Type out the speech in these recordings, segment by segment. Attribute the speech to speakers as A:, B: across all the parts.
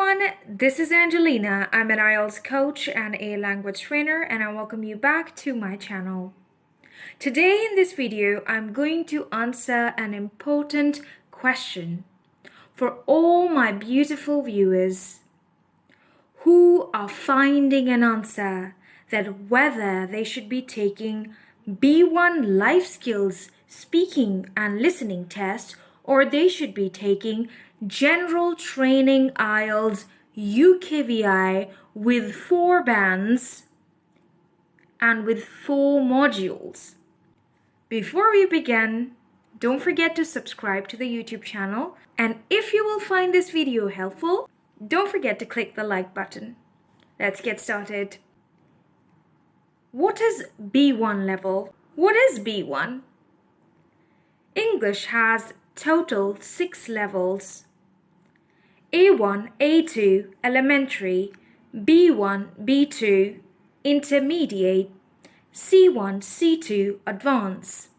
A: everyone, this is Angelina. I'm an IELTS coach and a language trainer, and I welcome you back to my channel. Today in this video, I'm going to answer an important question for all my beautiful viewers who are finding an answer that whether they should be taking B1 life skills speaking and listening test or they should be taking General Training IELTS UKVI with 4 bands and with 4 modules. Before we begin, don't forget to subscribe to the YouTube channel, and if you will find this video helpful, don't forget to click the like button. Let's get started. What is B1 level? What is B1? English has total 6 levels. A1, A2, elementary, B1, B2, intermediate, C1, C2, advanced.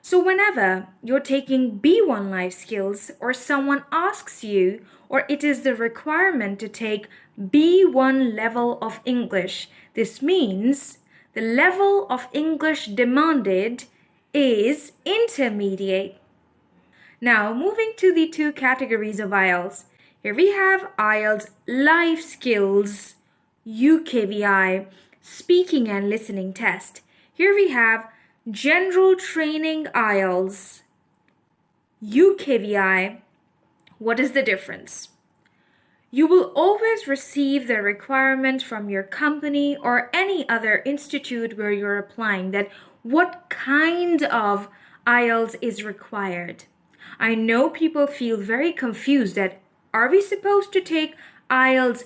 A: So whenever you're taking B1 life skills or someone asks you or it is the requirement to take B1 level of English, this means the level of English demanded is intermediate. Now moving to the 2 categories of IELTS. Here we have IELTS life skills, UKVI, speaking and listening test. Here we have General Training IELTS, UKVI. What is the difference? You will always receive the requirement from your company or any other institute where you're applying that what kind of IELTS is required. I know people feel very confused that are we supposed to take IELTS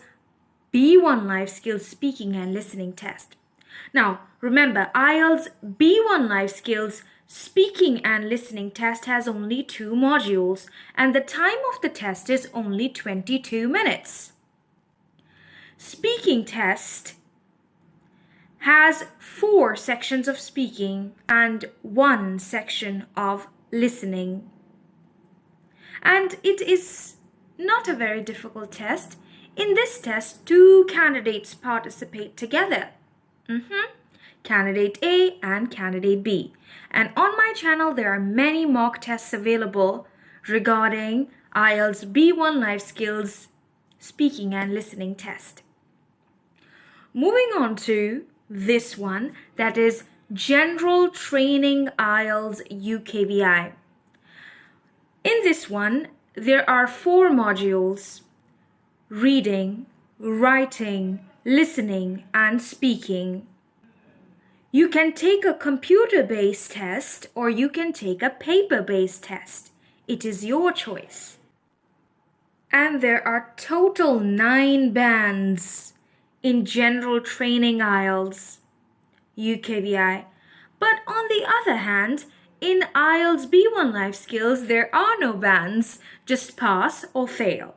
A: B1 life skills speaking and listening test? Now, remember, IELTS B1 life skills speaking and listening test has only 2 modules and the time of the test is only 22 minutes. Speaking test has 4 sections of speaking and 1 section of listening. And it is not a very difficult test. In this test, 2 candidates participate together. Candidate A and Candidate B. And on my channel, there are many mock tests available regarding IELTS B1 life skills speaking and listening test. Moving on to this one, that is General Training IELTS UKVI. In this one, there are 4 modules: reading, writing, listening, and speaking. You can take a computer-based test or you can take a paper-based test. It is your choice. And there are total 9 bands in General Training IELTS UKVI. But on the other hand, in IELTS B1 life skills, there are no bands, just pass or fail.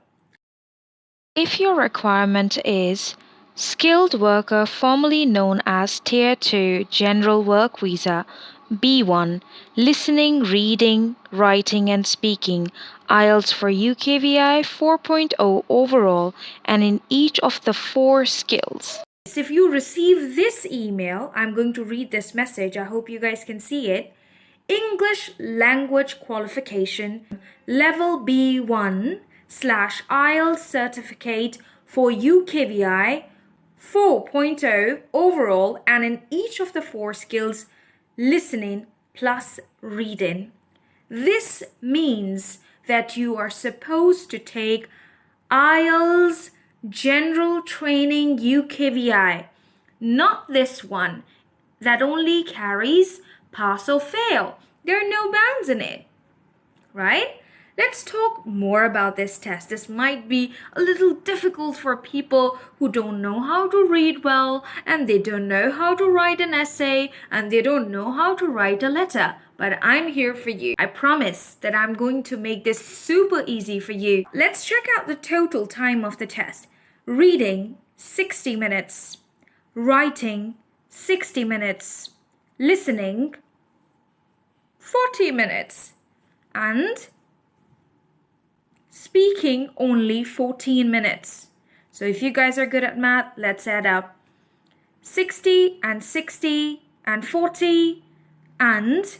B: If your requirement is skilled worker formerly known as Tier 2 General Work Visa, B1, listening, reading, writing and speaking, IELTS for UKVI 4.0 overall and in each of the 4 skills.
A: If you receive this email, I'm going to read this message. I hope you guys can see it. English language qualification level B1 / IELTS certificate for UKVI 4.0 overall and in each of the 4 skills, listening plus reading. This means that you are supposed to take IELTS General Training UKVI, not this one that only carries pass or fail. There are no bands in it, right? Let's talk more about this test. This might be a little difficult for people who don't know how to read well and they don't know how to write an essay and they don't know how to write a letter. But I'm here for you. I promise that I'm going to make this super easy for you. Let's check out the total time of the test. Reading, 60 minutes. Writing, 60 minutes. Listening, 40 minutes. And speaking only 14 minutes. So if you guys are good at math, let's add up 60 and 60 and 40 and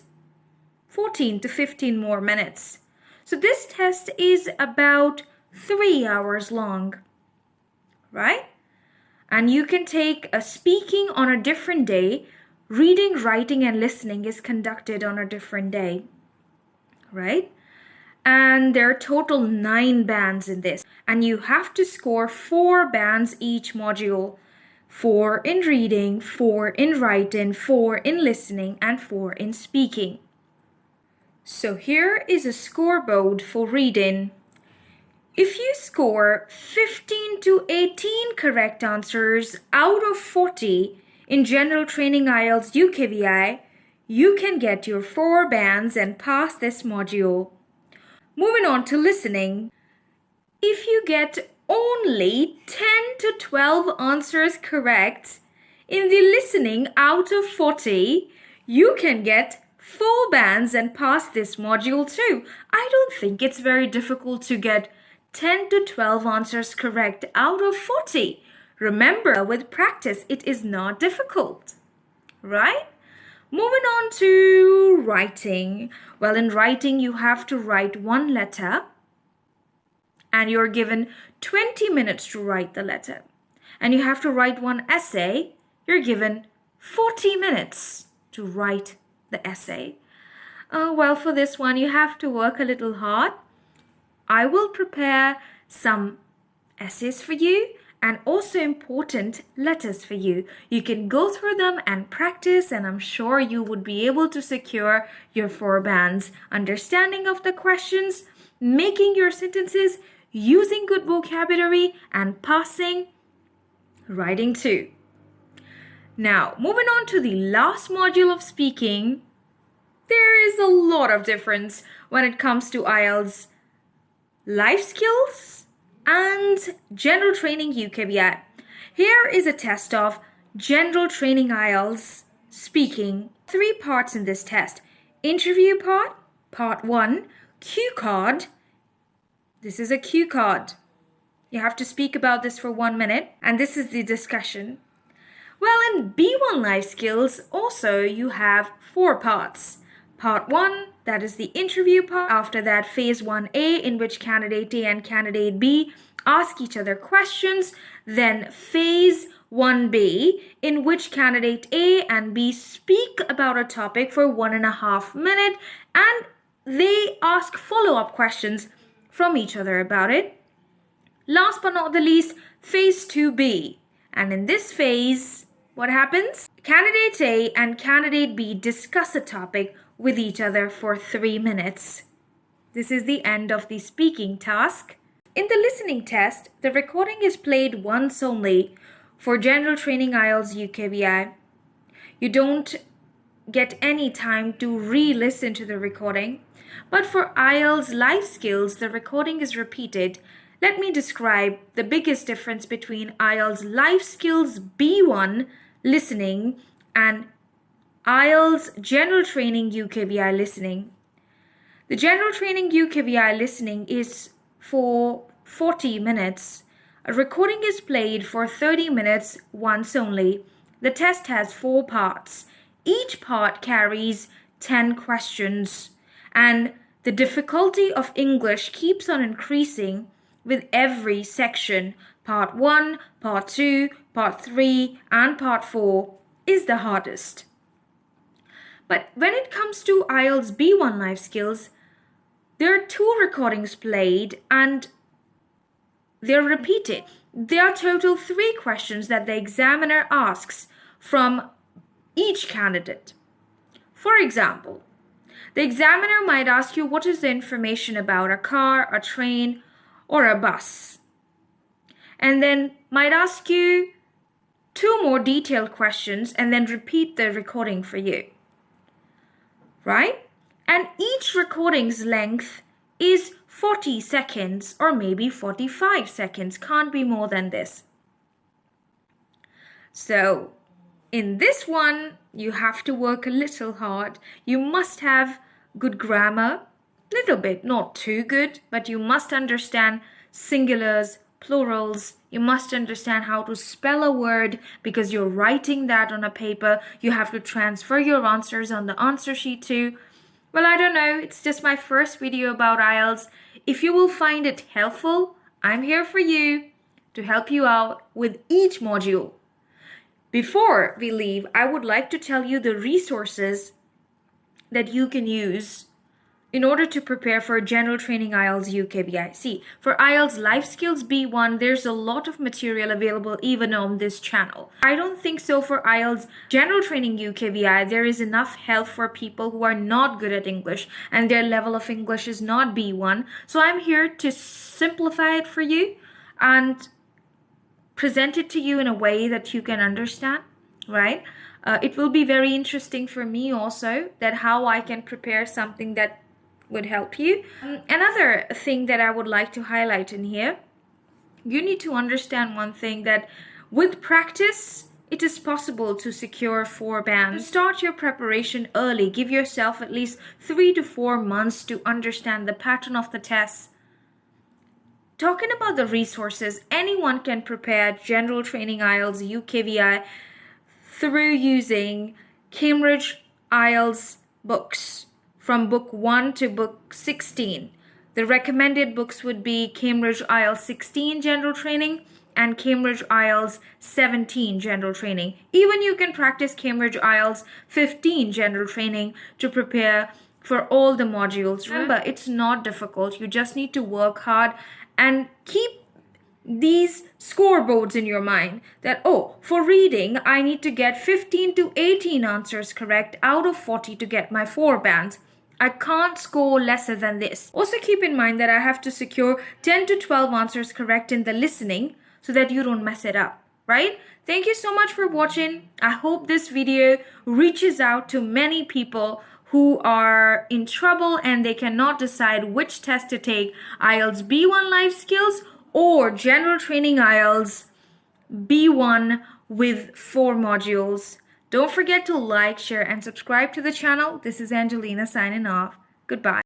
A: 14 to 15 more minutes. So this test is about 3 hours long, right? And you can take a speaking on a different day. Reading, writing, and listening is conducted on a different day, right? And there are total 9 bands in this. And you have to score 4 bands each module. 4 in reading, 4 in writing, 4 in listening, and 4 in speaking. So here is a scoreboard for reading. If you score 15 to 18 correct answers out of 40 in General Training IELTS UKVI, you can get your 4 bands and pass this module. Moving on to listening. If you get only 10 to 12 answers correct in the listening out of 40, you can get 4 bands and pass this module too. I don't think it's very difficult to get 10 to 12 answers correct out of 40. Remember, with practice, it is not difficult, right? Moving on to writing. Well, in writing, you have to write 1 letter and you're given 20 minutes to write the letter. And you have to write 1 essay. You're given 40 minutes to write the essay. Well, for this one, you have to work a little hard. I will prepare some essays for you and also important letters for you. You can go through them and practice, and I'm sure you would be able to secure your 4 bands. Understanding of the questions, making your sentences, using good vocabulary, and passing writing too. Now, moving on to the last module of speaking, there is a lot of difference when it comes to IELTS life skills and General Training UKVI. Here is a test of General Training IELTS speaking. 3 parts in this test. Interview part, part 1, cue card. This is a cue card. You have to speak about this for 1 minute, and this is the discussion. Well, in B1 life skills, also you have 4 parts. Part 1, that is the interview part. After that, phase 1A, in which candidate A and candidate B ask each other questions. Then phase 1B, in which candidate A and B speak about a topic for 1.5 minutes and they ask follow-up questions from each other about it. Last but not the least, phase 2B. And in this phase, what happens? Candidate A and candidate B discuss a topic with each other for 3 minutes. This is the end of the speaking task. In the listening test, the recording is played once only for General Training IELTS UKVI. You don't get any time to re-listen to the recording. But for IELTS life skills, the recording is repeated. Let me describe the biggest difference between IELTS life skills B1 listening and IELTS General Training UKVI listening. The General Training UKVI listening is for 40 minutes. A recording is played for 30 minutes once only. The test has 4 parts. Each part carries 10 questions, and the difficulty of English keeps on increasing with every section. Part 1, Part 2, Part 3, and Part 4 is the hardest. But when it comes to IELTS B1 life skills, there are 2 recordings played and they're repeated. There are total 3 questions that the examiner asks from each candidate. For example, the examiner might ask you what is the information about a car, a train, or a bus. And then might ask you 2 more detailed questions and then repeat the recording for you. Right? And each recording's length is 40 seconds or maybe 45 seconds. Can't be more than this. So, in this one, you have to work a little hard. You must have good grammar. little bit, not too good, but you must understand singulars, plurals. You must understand how to spell a word because you're writing that on a paper. You have to transfer your answers on the answer sheet too. Well, I don't know. It's just my first video about IELTS. If you will find it helpful, I'm here for you to help you out with each module. Before we leave, I would like to tell you the resources that you can use in order to prepare for General Training IELTS UKVI. See, for IELTS Life Skills B1, there's a lot of material available even on this channel. I don't think so for IELTS General Training UKVI. There is enough help for people who are not good at English and their level of English is not B1. So I'm here to simplify it for you and present it to you in a way that you can understand, right? It will be very interesting for me also that how I can prepare something that would help you. Another thing that I would like to highlight in here, you need to understand one thing, that with practice, it is possible to secure 4 bands. Start your preparation early. Give yourself at least 3 to 4 months to understand the pattern of the tests. Talking about the resources, anyone can prepare General Training IELTS UKVI through using Cambridge IELTS books from book 1 to book 16. The recommended books would be Cambridge IELTS 16 General Training and Cambridge IELTS 17 General Training. Even you can practice Cambridge IELTS 15 General Training to prepare for all the modules. Remember, it's not difficult. You just need to work hard and keep these scoreboards in your mind that, oh, for reading, I need to get 15 to 18 answers correct out of 40 to get my 4 bands. I can't score lesser than this. Also keep in mind that I have to secure 10 to 12 answers correct in the listening so that you don't mess it up, right? Thank you so much for watching. I hope this video reaches out to many people who are in trouble and they cannot decide which test to take, IELTS B1 Life Skills or General Training IELTS B1 with 4 modules. Don't forget to like, share, and subscribe to the channel. This is Angelina signing off. Goodbye.